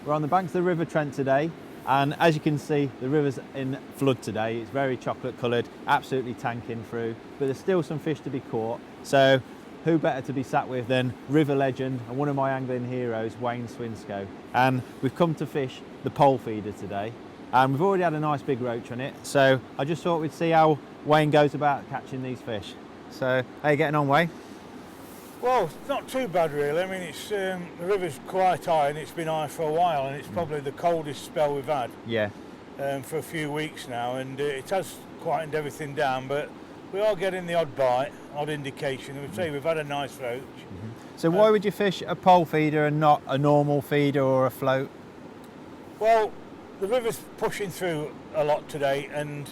We're on the banks of the River Trent today, and as you can see, the river's in flood today. It's very chocolate coloured, absolutely tanking through, but there's still some fish to be caught. So who better to be sat with than river legend and one of my angling heroes, Wayne Swinscoe. And we've come to fish the pole feeder today, and we've already had a nice big roach on it, so I just thought we'd see how Wayne goes about catching these fish. So how are you getting on, Wayne? Well, it's not too bad really. I mean, it's the river's quite high and it's been high for a while, and it's probably the coldest spell we've had for a few weeks now, and it has quietened everything down, but we are getting the odd bite, odd indication. I would say we've had a nice roach. So why would you fish a pole feeder and not a normal feeder or a float? Well, the river's pushing through a lot today, and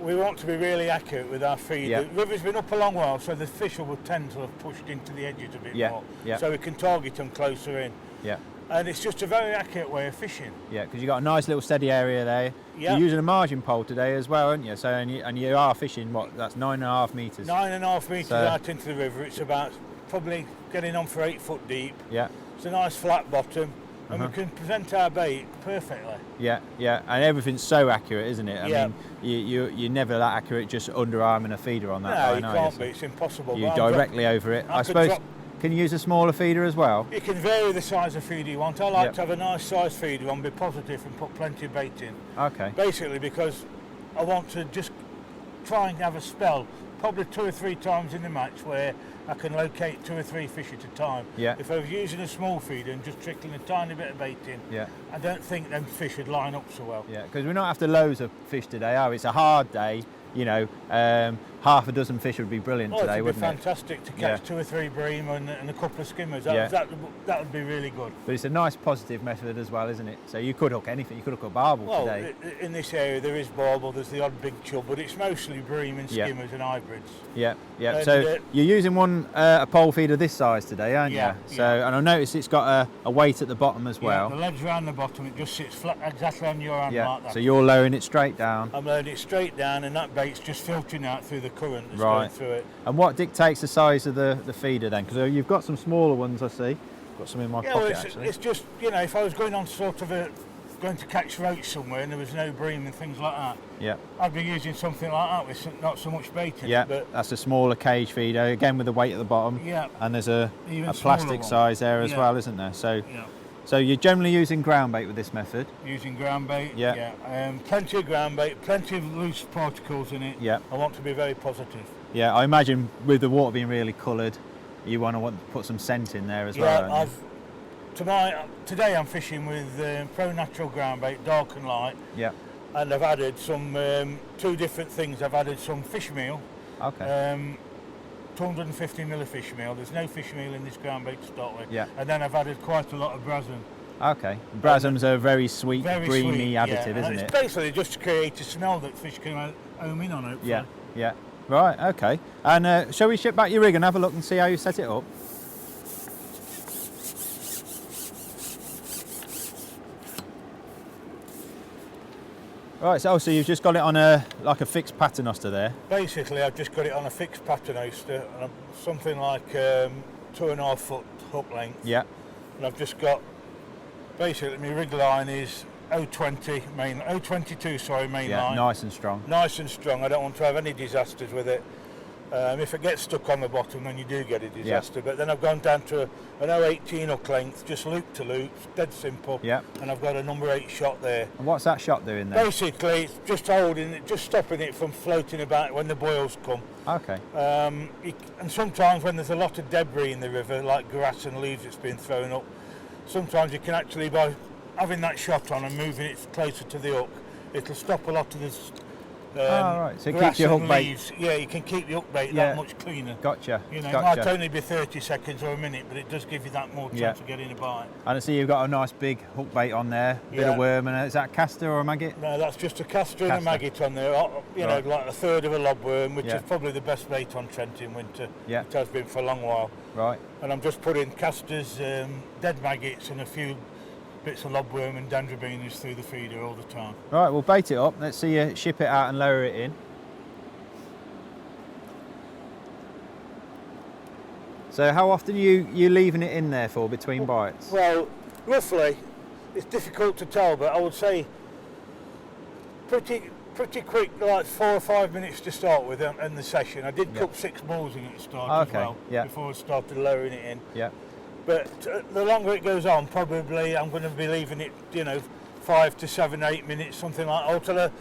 we want to be really accurate with our feed. The river's been up a long while, so the fish will tend to have pushed into the edges a bit more, so we can target them closer in. And it's just a very accurate way of fishing. Yeah, because you've got a nice little steady area there. You're using a margin pole today as well, aren't you? So and you are fishing, what, that's 9.5 metres? 9.5 metres out into the river. It's about probably getting on for 8 foot deep. It's a nice flat bottom. And we can present our bait perfectly. And everything's so accurate, isn't it? I mean, you're never that accurate just underarming a feeder on that line, you can't be, it's impossible. You're directly over it. I suppose, can you use a smaller feeder as well? You can vary the size of feeder you want. I like to have a nice size feeder on, be positive and put plenty of bait in. Okay. Basically because I want to just try and have a spell, probably 2 or 3 times in the match, where I can locate 2 or 3 fish at a time. If I was using a small feeder and just trickling a tiny bit of bait in, I don't think them fish would line up so well. Because we're not after loads of fish today, are we? It's a hard day, you know. Half a dozen fish would be brilliant today, wouldn't it? It would be fantastic to catch 2 or 3 bream and a couple of skimmers. That would be really good. But it's a nice positive method as well, isn't it? So you could hook anything. You could hook a barbel today. In this area there is barbel, there's the odd big chub, but it's mostly bream and skimmers and hybrids. And, so you're using a pole feeder this size today, aren't you? So, and I noticed it's got a weight at the bottom as well. The ledge around the bottom, it just sits flat exactly on your hand like that. So you're lowering it straight down. I'm lowering it straight down, and that bait's just filtering out through the current that's going through it. And what dictates the size of the feeder then? Because you've got some smaller ones, I see. Got some in my pocket actually. It's just, you know, if I was going on sort of going to catch roach somewhere and there was no bream and things like that, I'd be using something like that with not so much bait in it. But that's a smaller cage feeder, again with the weight at the bottom. And there's a plastic size there as well, isn't there? So you're generally using ground bait with this method? Using ground bait, plenty of ground bait, plenty of loose particles in it. I want to be very positive. I imagine with the water being really coloured, you want to put some scent in there as well. Today I'm fishing with Pro Natural ground bait, dark and light. And I've added some 2 different things. I've added some fish meal. 250ml fish meal. There's no fish meal in this ground bait to start with. And then I've added quite a lot of brasem. Brasem's a very sweet, creamy additive, isn't it? It's basically just to create a smell that fish can home in on, hopefully. Right, okay. And shall we ship back your rig and have a look and see how you set it up? Right, so you've just got it on like a fixed paternoster there? Basically, I've just got it on a fixed paternoster, and something like 2.5 foot hook length. And I've just got, basically my rig line is 022 main line. Nice and strong. Nice and strong. I don't want to have any disasters with it. If it gets stuck on the bottom, then you do get a disaster. But then I've gone down to an 018 hook length, just loop to loop, dead simple. And I've got a number 8 shot there. And what's that shot doing there? Basically, it's just holding it, just stopping it from floating about when the boils come. And sometimes when there's a lot of debris in the river, like grass and leaves that's been thrown up, sometimes you can actually, by having that shot on and moving it closer to the hook, it'll stop a lot of this. So it keeps your hook bait. You can keep the hook bait that much cleaner. Gotcha. You know, it might only be 30 seconds or a minute, but it does give you that more chance of getting a bite. And I see you've got a nice big hook bait on there, bit of worm, and is that a castor or a maggot? No, that's just a castor and a maggot on there. You know, like a third of a lobworm, which is probably the best bait on Trent in winter. It has been for a long while. And I'm just putting castors, dead maggots, and a few bits of lobworm and dendrobenas through the feeder all the time. Right, we'll bait it up. Let's see you ship it out and lower it in. So how often are you leaving it in there for between bites? Well, roughly, it's difficult to tell, but I would say pretty quick, like 4 or 5 minutes to start with in the session. I did cook 6 balls in at the start as well, before I started lowering it in. Yeah. But the longer it goes on, probably I'm going to be leaving it, 5 to 7, 8 minutes, something like that,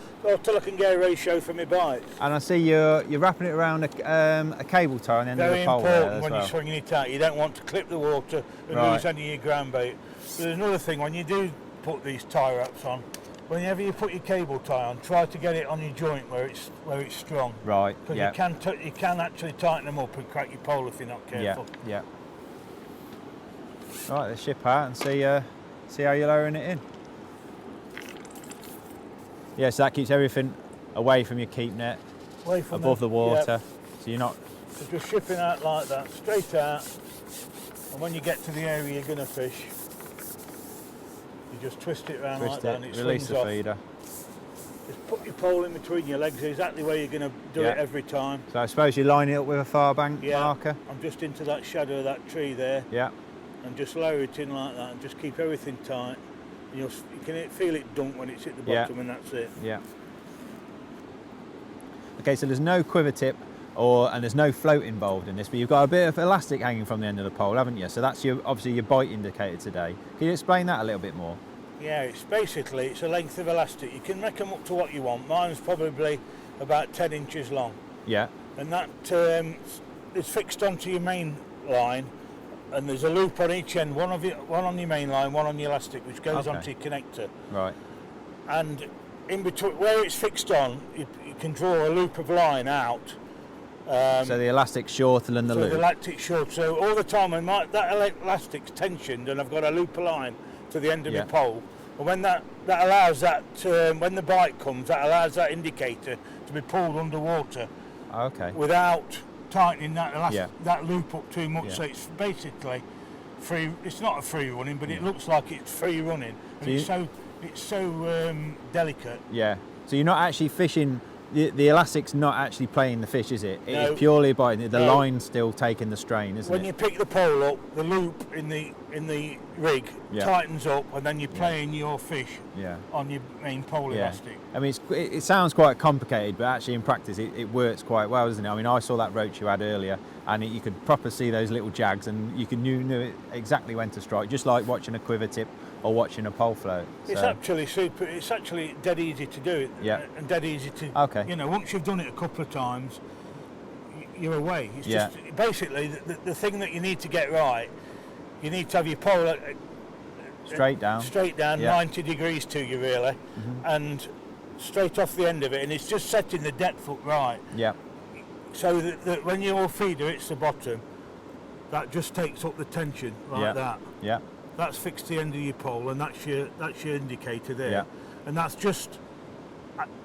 till I can get a ratio for my bites. And I see you're wrapping it around a cable tie on the end of the pole. Very important when you're swinging it out. You don't want to clip the water and lose any of your ground bait. But there's another thing, when you do put these tie wraps on, whenever you put your cable tie on, try to get it on your joint where it's strong. Right. Because you can actually tighten them up and crack your pole if you're not careful. Yeah. Right, let's ship out and see how you're lowering it in. Yeah, so that keeps everything away from your keep net, above the water. So you're not. So just shipping out like that, straight out. And when you get to the area you're going to fish, you just twist it around like that and it release the off. feeder. Just put your pole in between your legs, exactly where you're going to do it every time. So I suppose you line it up with a far bank marker? I'm just into that shadow of that tree there. Yeah. And just lower it in like that and just keep everything tight. And you can feel it dunk when it's at the bottom and that's it. Yeah. Okay, so there's no quiver tip and there's no float involved in this, but you've got a bit of elastic hanging from the end of the pole, haven't you? So that's obviously your bite indicator today. Can you explain that a little bit more? Yeah, it's a length of elastic. You can make them up to what you want. Mine's probably about 10 inches long. Yeah. And that is fixed onto your main line, and there's a loop on each end, one on your main line, one on the elastic, which goes onto your connector. Right. And in between, where it's fixed on, you can draw a loop of line out. So the elastic's shorter than the loop? So the elastic's short. So all the time when that elastic's tensioned and I've got a loop of line to the end of my pole, and when that allows that, when the bite comes, that allows that indicator to be pulled underwater. Okay. Without tightening that loop up too much. So it's basically free. It's not a free running, but it looks like it's free running. And so it's so delicate. Yeah. So you're not actually fishing. The elastic's not actually playing the fish, is it? No. It's purely biting. The line's still taking the strain, isn't it? When you pick the pole up, the loop in the rig tightens up, and then you're playing your fish on your main pole elastic. I mean, it sounds quite complicated, but actually in practice it works quite well, doesn't it? I mean, I saw that roach you had earlier, and you could proper see those little jags, and you knew exactly when to strike, just like watching a quiver tip or watching a pole float. It's actually super. It's actually dead easy to do it. And dead easy to. Okay. Once you've done it a couple of times, you're away. It's just basically the thing that you need to get right. You need to have your pole straight down, 90 degrees to you really, and straight off the end of it, and it's just setting the depth up right. Yeah. So that when your feeder hits the bottom, that just takes up the tension like that. Yeah. That's fixed to the end of your pole, and that's your indicator there. Yeah. And that's just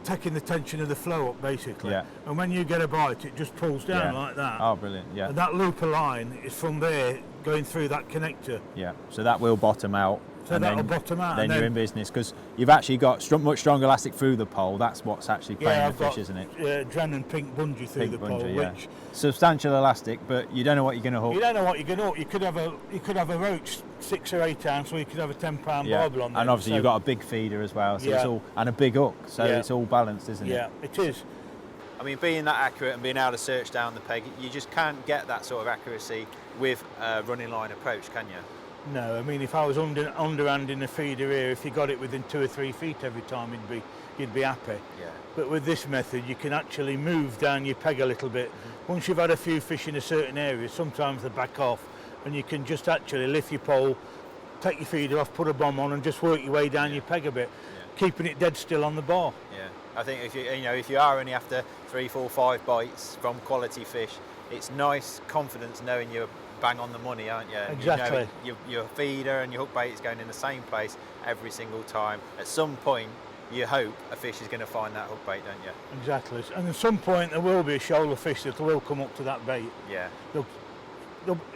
taking the tension of the flow up, basically. Yeah. And when you get a bite, it just pulls down like that. Oh, brilliant, yeah. And that loop of line is from there going through that connector. Yeah, so that will bottom out. So that'll bottom out. Then you're in business, because you've actually got much stronger elastic through the pole. That's what's actually playing the fish, isn't it? Yeah, Dren and pink bungee through the pole, which substantial elastic, but you don't know what you're going to hook. You don't know what you're going to hook. You could have a roach 6 or 8 ounce, or you could have a 10-pound barbel on there. And obviously you've got a big feeder as well, so it's all, and a big hook, so it's all balanced, isn't it? Yeah, it is. I mean, being that accurate and being able to search down the peg, you just can't get that sort of accuracy with a running line approach, can you? No, I mean, if I was underhand in the feeder here, if you got it within 2 or 3 feet every time, you'd be happy. Yeah. But with this method, you can actually move down your peg a little bit. Once you've had a few fish in a certain area, sometimes they back off, and you can just actually lift your pole, take your feeder off, put a bomb on, and just work your way down your peg a bit, keeping it dead still on the bar. Yeah, I think if you are only after 3, 4, 5 bites from quality fish, it's nice confidence knowing you're bang on the money, aren't you? Exactly. You know your feeder and your hook bait is going in the same place every single time. At some point, you hope a fish is going to find that hook bait, don't you? Exactly. And at some point, there will be a shoal of fish that will come up to that bait. Yeah.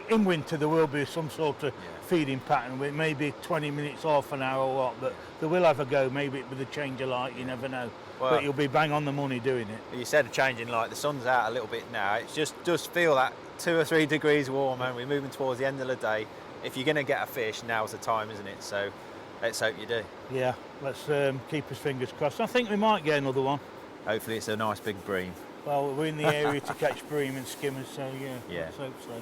In winter, there will be some sort of feeding pattern. It may be 20 minutes, half an hour or what, but they will have a go. Maybe with a change of light, you never know. Well, but you'll be bang on the money doing it. You said a change in light. The sun's out a little bit now. It just does feel that 2 or 3 degrees warmer, and we're moving towards the end of the day. if you're going to get a fish, now's the time, isn't it? So let's hope you do. Yeah, let's keep his fingers crossed. I think we might get another one. Hopefully it's a nice big bream. Well, we're in the area to catch bream and skimmers, so yeah, Yeah. let's hope so.